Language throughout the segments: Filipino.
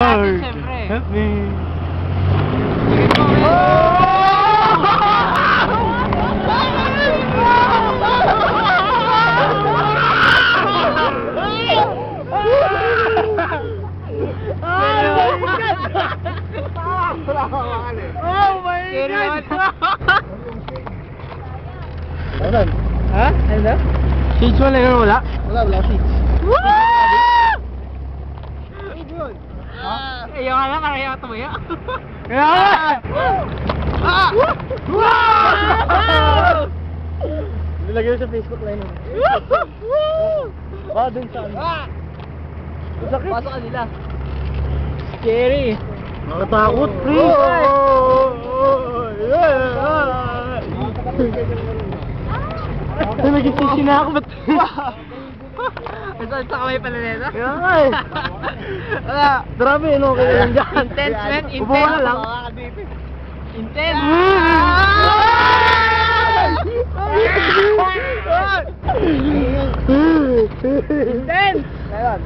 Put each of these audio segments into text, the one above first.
Lord, help me. Oh my God! Ano? Ha? Ano? Seats wala na wala? Wala seats. Ayaw ka na, kaya ka tumaya. Nilagay sa Facebook line. Dun sa ano? Sakit. Pasok ka nila. Scary. Nakatakot, pre. Nag-isisi na ako, ba't? Saan sa kamay pala nila? Kaya nga eh. Grabe, no? Kaya yan dyan. Intense, man. Upo ka Intense. lang. Intense. Intense! Ngayon.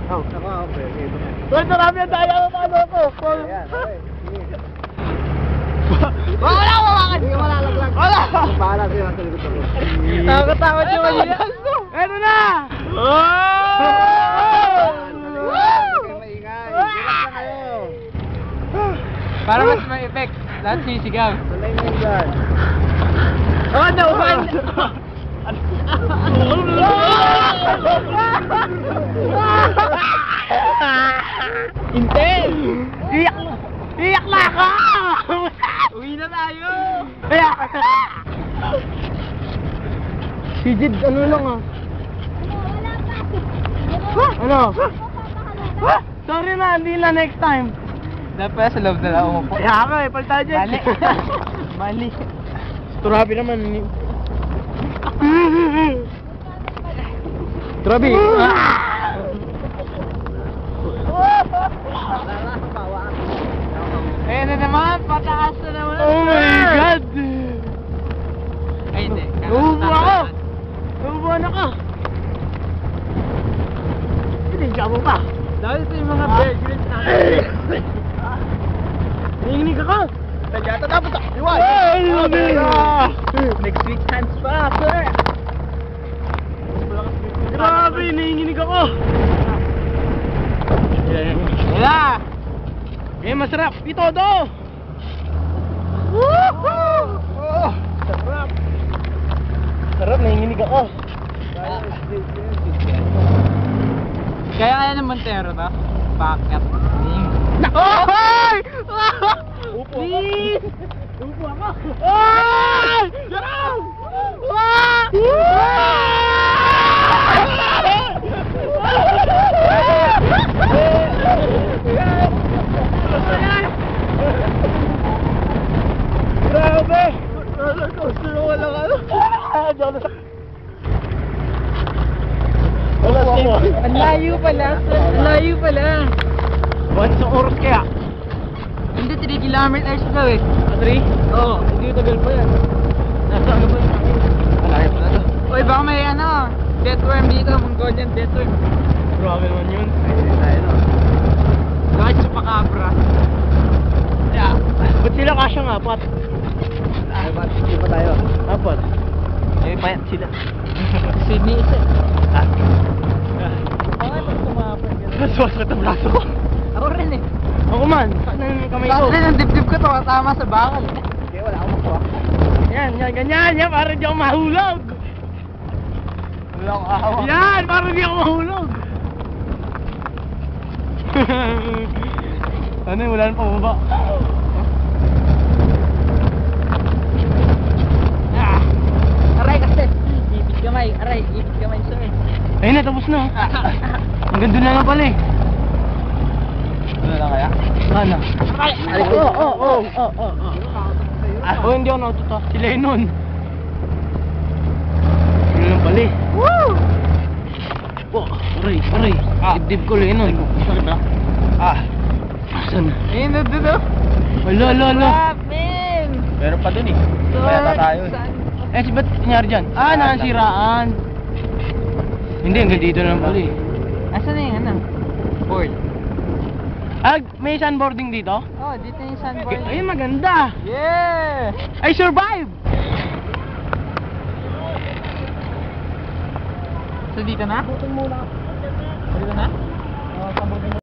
Oh, ako, okay. Well, marami ang daya ng ano ko. Ayan, okay. Wala ka! Hindi ka malalaglag. Wala! Bahala sa'yo, nasa likod ako. Nakakatakot yung kanina. Ano na? Para mas may effect, lahat sisigaw. Sanay mo yung dyan. Oh, nauban! Intense! Iyak na! Iyak na ako! Uwi na tayo! Iyak na! Si Jid, ano lang ah? Ano? Sorry na, hindi na next time. Dapat sa loob na lang umupo. Kaya ka eh, palta dyan. Mali. Mali. Turabi naman. Turabi. Ayan na naman, pataas na naman. Oh my God! Ay, hindi. Nauubo ako! Nauubuan ako! Hindi ka mo pa! Dahil ito yung mga bear grylls natin. Nanginig ako! Nagyata dapat ah. Iwan! Ay, sabi! Next week, hands pa, sir. Grabe, nanginig ako! Wala! Eh, masarap! Itodo! Oh, sarap! Sarap, nanginginig ako. Kaya ng Montero to? Packet. Ay! Upo ako. Please! Upo ako. Ay! Sarap! Grabe! Roller coaster na walang ano. Wala ako. Ang layo pala. Ang layo pala. What's the oras kaya? Hindi, 3 kilometers daw eh. 3? Oo. Hindi tagal pa yan. Nasa ano ba yung Malayo pa na to. Uy, baka may ano, deathworm dito. Mongolian deathworm. Grabe naman yun. Ayun o. Baka chupacabra. Yeah. Ba't sila kasya nga, apat? Ay, ba't hindi pa tayo? Apat. Ay, payat sila. Sydney isa. Ah. Bakit pag tumapag ka? Maswaswat ang braso ko. Ako rin eh. Ako man, saan ang kamay ko? Kasi ang dibdib ko tama sa bakal. Hindi, wala akong makuha. Yan, yan, ganyan, yan, para di ako mahulog. Wala akong ahawa. Yan, para di ako mahulog. Ano yun, wala nang pababa. Ah! Aray kasi. Ipit kamay. Aray, ipit kamay sir. Ayun na, tapos na. Hanggang doon na nga pala eh. Wala lang kaya? Sana. Aray! Oh, hindi ako natuto. Sila yun nun. Sila lang pala eh. Woo! Oh, aray, aray. Dibdib ko lang yun nun. Sakit ba? Ah. Saan? Ayun na dito. Wala, wala, wala. Crap, man! Meron pa dun eh. Kaya tayo eh. Eh, ba't nangyari dyan? Ah, nakasiraan. Hindi, hanggang dito na lang pala eh. Asan na yung ano? Board. May sandboarding dito? Oh, dito yung sandboard. Ay, maganda. Yeah! I survive! So dito na? Butong muna. Dito na?